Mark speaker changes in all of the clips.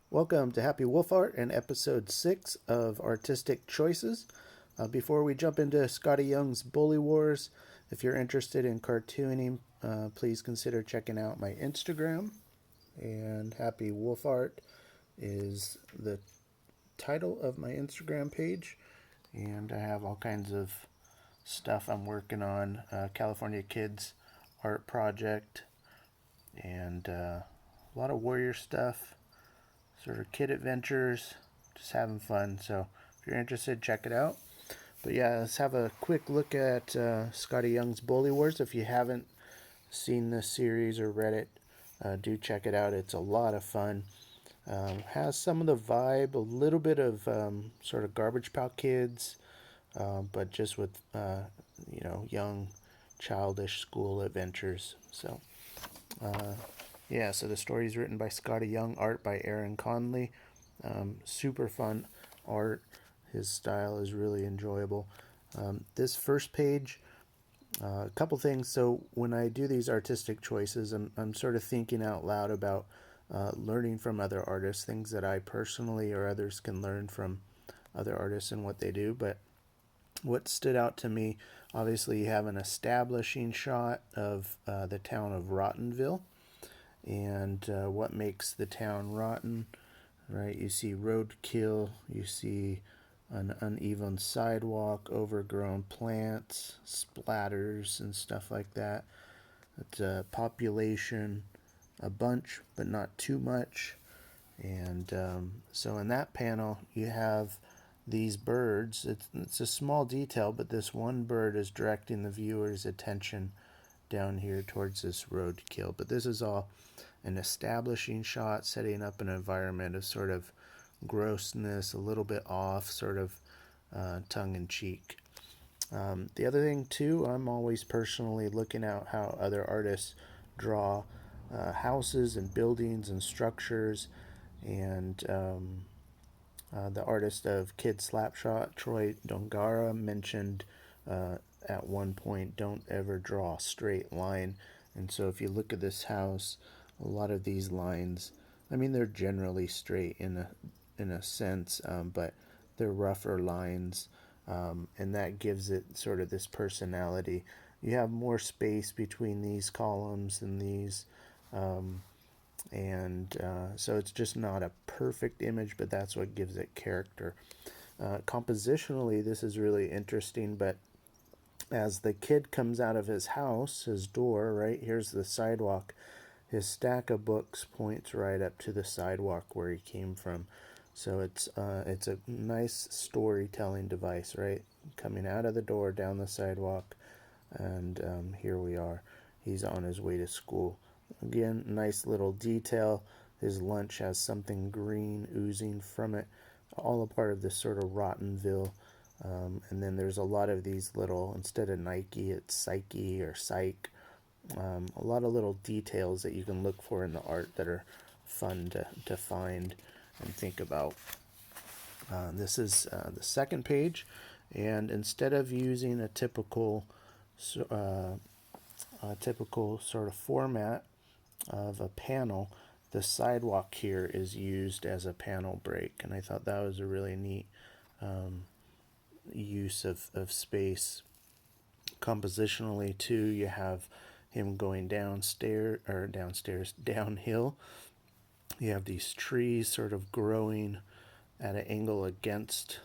Speaker 1: Welcome to Happy Wolf Art and episode 6 of Artistic Choices. Before we jump into Skottie Young's Bully Wars, if you're interested in cartooning, please consider checking out my Instagram. And Happy Wolf Art is the title of my Instagram page. And I have all kinds of stuff I'm working on. California Kids Art Project and a lot of warrior stuff, sort of kid adventures, just having fun. So if you're interested, check it out. But yeah, let's have a quick look at Skottie Young's Bully Wars. If you haven't seen this series or read it, do check it out. It's a lot of fun. Has some of the vibe, a little bit of sort of Garbage Pail Kids, but just with young, childish school adventures. So yeah, so the story is written by Skottie Young, art by Aaron Conley. Super fun art. His style is really enjoyable. This first page, a couple things. So when I do these artistic choices, I'm sort of thinking out loud about learning from other artists, things that I personally or others can learn from other artists and what they do. But what stood out to me, obviously, you have an establishing shot of the town of Rottenville and what makes the town rotten, right? You see roadkill, you see an uneven sidewalk, overgrown plants, splatters, and stuff like that. It's a population, a bunch, but not too much. And so in that panel, you have these birds. It's a small detail, but this one bird is directing the viewer's attention down here towards this roadkill. But this is all an establishing shot, setting up an environment of sort of grossness, a little bit off, sort of tongue in cheek. The other thing, too, I'm always personally looking at how other artists draw houses and buildings and structures. And the artist of Kid Slapshot, Troy Dongara, mentioned at one point, don't ever draw a straight line. And so if you look at this house, a lot of these lines, I mean, they're generally straight in a sense, but they're rougher lines, and that gives it sort of this personality. You have more space between these columns and these, and so it's just not a perfect image, but that's what gives it character. Compositionally, this is really interesting, but as the kid comes out of his house, his door, right, here's the sidewalk, his stack of books points right up to the sidewalk where he came from. So it's a nice storytelling device, right? Coming out of the door, down the sidewalk, and here we are. He's on his way to school. Again, nice little detail. His lunch has something green oozing from it, all a part of this sort of Rottenville. And then there's a lot of these little, instead of Nike, it's Psyche or Psych. A lot of little details that you can look for in the art that are fun to find and think about. This is the second page, and instead of using a typical sort of format of a panel, the sidewalk here is used as a panel break, and I thought that was a really neat use of space. Compositionally, too, you have him going downhill. You have these trees sort of growing at an angle against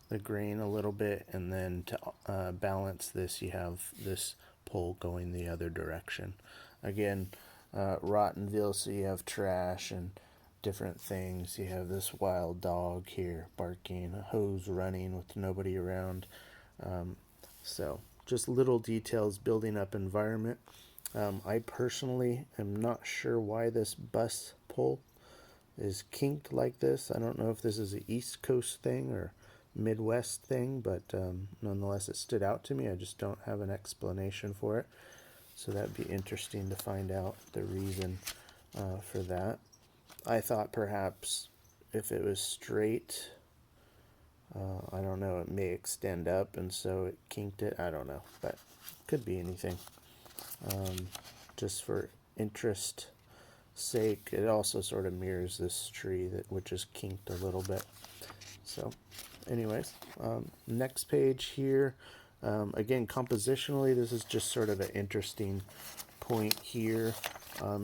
Speaker 1: the grain a little bit, and then to balance this, you have this pole going the other direction. Again, Rottenville, so you have trash and different things. You have this wild dog here barking, a hose running with nobody around. So just little details building up environment. I personally am not sure why this bus pole is kinked like this. I don't know if this is an East Coast thing or Midwest thing, but nonetheless, it stood out to me. I just don't have an explanation for it. So that'd be interesting to find out the reason for that. I thought perhaps if it was straight, I don't know, it may extend up and so it kinked it. I don't know, but could be anything. Just for interest sake. It also sort of mirrors this tree which is kinked a little bit. So anyways, next page here. Again, compositionally, this is just sort of an interesting point here.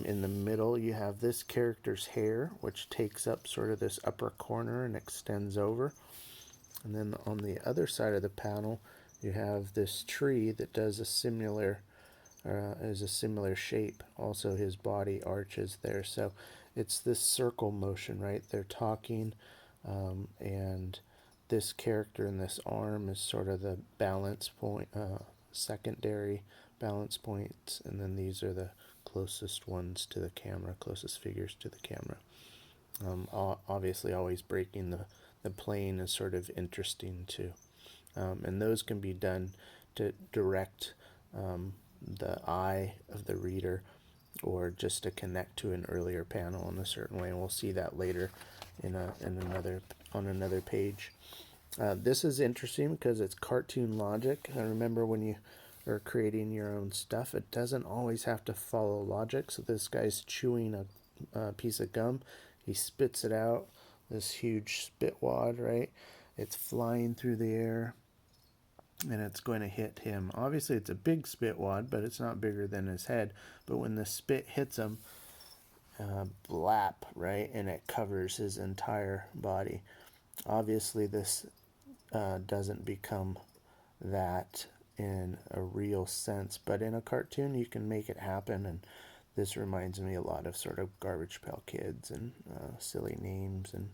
Speaker 1: In the middle, you have this character's hair, which takes up sort of this upper corner and extends over. And then on the other side of the panel, you have this tree that does a similar shape. Also, his body arches there. So it's this circle motion, right? They're talking, and this character in this arm is sort of the balance point, secondary balance points, and then these are the closest ones to the camera, closest figures to the camera. Obviously, always breaking the plane is sort of interesting too. And those can be done to direct the eye of the reader, or just to connect to an earlier panel in a certain way, and we'll see that later on another page. This is interesting because it's cartoon logic. I remember when you are creating your own stuff, it doesn't always have to follow logic. So this guy's chewing a piece of gum. He spits it out, this huge spit wad, right? It's flying through the air, and it's going to hit him. Obviously, it's a big spit wad, but it's not bigger than his head. But when the spit hits him, blap, right? And it covers his entire body. Obviously, this doesn't become that in a real sense, but in a cartoon you can make it happen. And this reminds me a lot of sort of Garbage Pail Kids and silly names, and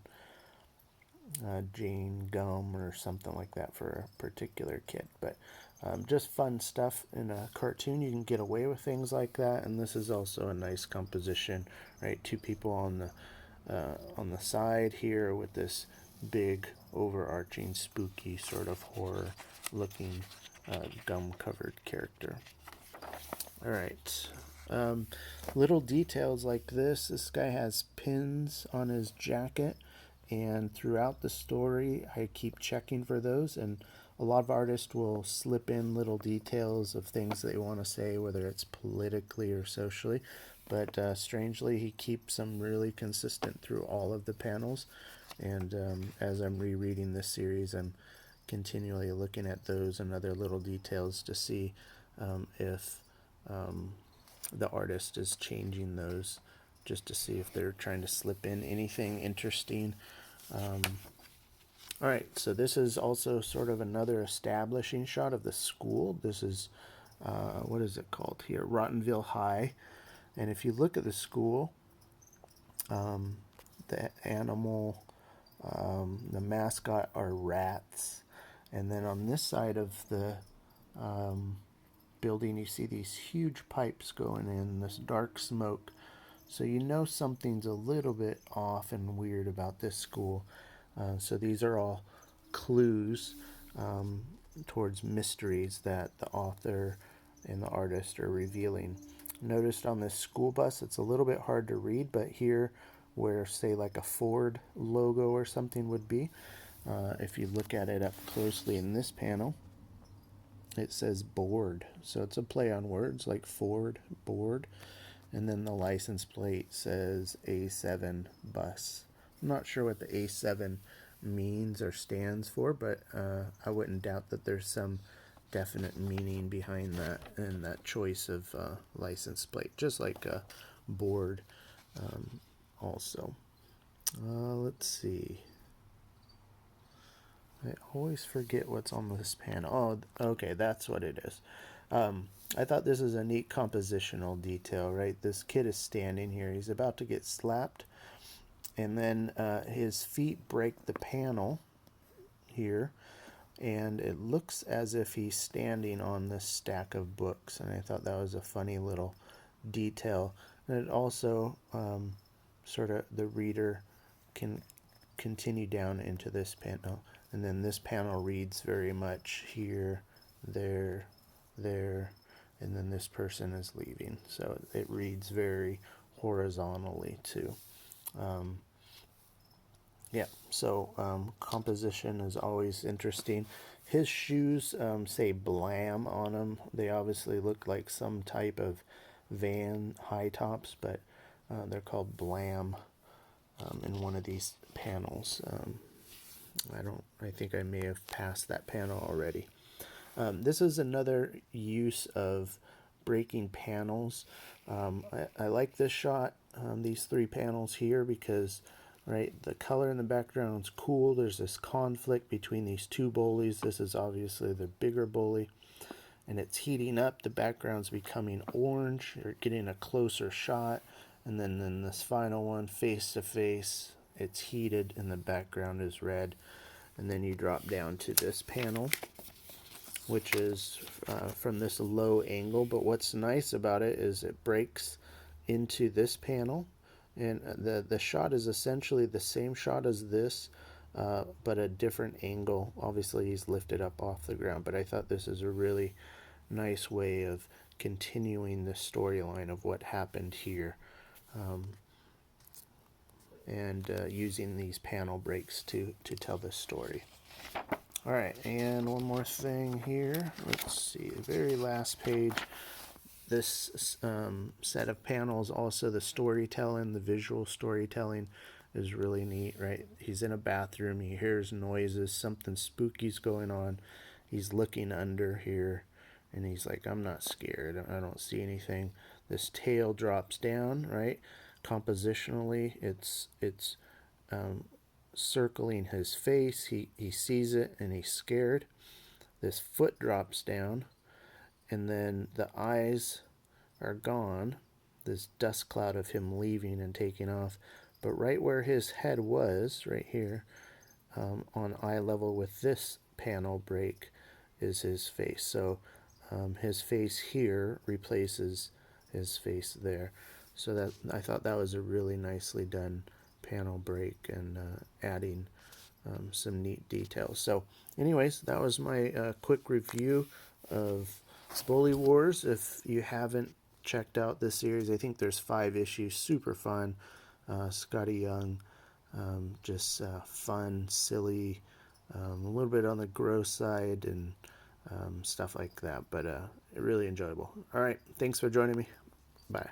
Speaker 1: Jane Gum or something like that for a particular kid. But just fun stuff. In a cartoon you can get away with things like that, and this is also a nice composition, right? Two people on the side here with this big overarching spooky sort of horror looking gum covered character. All right. Little details like this guy has pins on his jacket, and throughout the story I keep checking for those, and a lot of artists will slip in little details of things they want to say, whether it's politically or socially, but strangely he keeps them really consistent through all of the panels. And as I'm rereading this series, I'm continually looking at those and other little details to see if the artist is changing those, just to see if they're trying to slip in anything interesting. All right, so this is also sort of another establishing shot of the school. This is, what is it called here? Rottenville High. And if you look at the school, the animal, the mascot are rats. And then on this side of the building, you see these huge pipes going in, this dark smoke. So you know something's a little bit off and weird about this school. So these are all clues towards mysteries that the author and the artist are revealing. Noticed on this school bus, it's a little bit hard to read, but here where, say, like a Ford logo or something would be, if you look at it up closely in this panel, it says board. So it's a play on words, like Ford, board. And then the license plate says A7 bus. I'm not sure what the A7 means or stands for, but I wouldn't doubt that there's some definite meaning behind that, and that choice of license plate, just like a board also. Let's see. I always forget what's on this panel. Oh, okay, that's what it is. I thought this is a neat compositional detail, right? This kid is standing here. He's about to get slapped, and then his feet break the panel here, and it looks as if he's standing on this stack of books, and I thought that was a funny little detail. And it also sort of, the reader can continue down into this panel, and then this panel reads very much here, there, and then this person is leaving, so it reads very horizontally too. Yeah, so composition is always interesting. His shoes say Blam on them. They obviously look like some type of van high tops, but They're called Blam in one of these panels. I think I may have passed that panel already. This is another use of breaking panels. I like this shot, these three panels here, because the color in the background is cool. There's this conflict between these two bullies. This is obviously the bigger bully, and it's heating up. The background's becoming orange. You're getting a closer shot, and then in this final one, face to face, it's heated and the background is red. And then you drop down to this panel, which is from this low angle. But what's nice about it is it breaks into this panel, and the shot is essentially the same shot as this, but a different angle. Obviously he's lifted up off the ground, but I thought this is a really nice way of continuing the storyline of what happened here, and using these panel breaks to tell this story. All right, and one more thing here. Let's see, the very last page. This set of panels, also the storytelling, the visual storytelling is really neat, right? He's in a bathroom, he hears noises, something spooky's going on. He's looking under here, and he's like, I'm not scared, I don't see anything. This tail drops down, right? Compositionally, it's circling his face. He sees it and he's scared. This foot drops down, and then the eyes are gone. This dust cloud of him leaving and taking off. But right where his head was, right here, on eye level with this panel break, is his face. So his face here replaces his face there. So that, I thought that was a really nicely done panel break, and adding some neat details. So anyways, that was my quick review of Bully Wars. If you haven't checked out this series, I think there's 5 issues, super fun. Skottie Young, just fun, silly, a little bit on the gross side, and stuff like that, but really enjoyable. All right, thanks for joining me. Bye.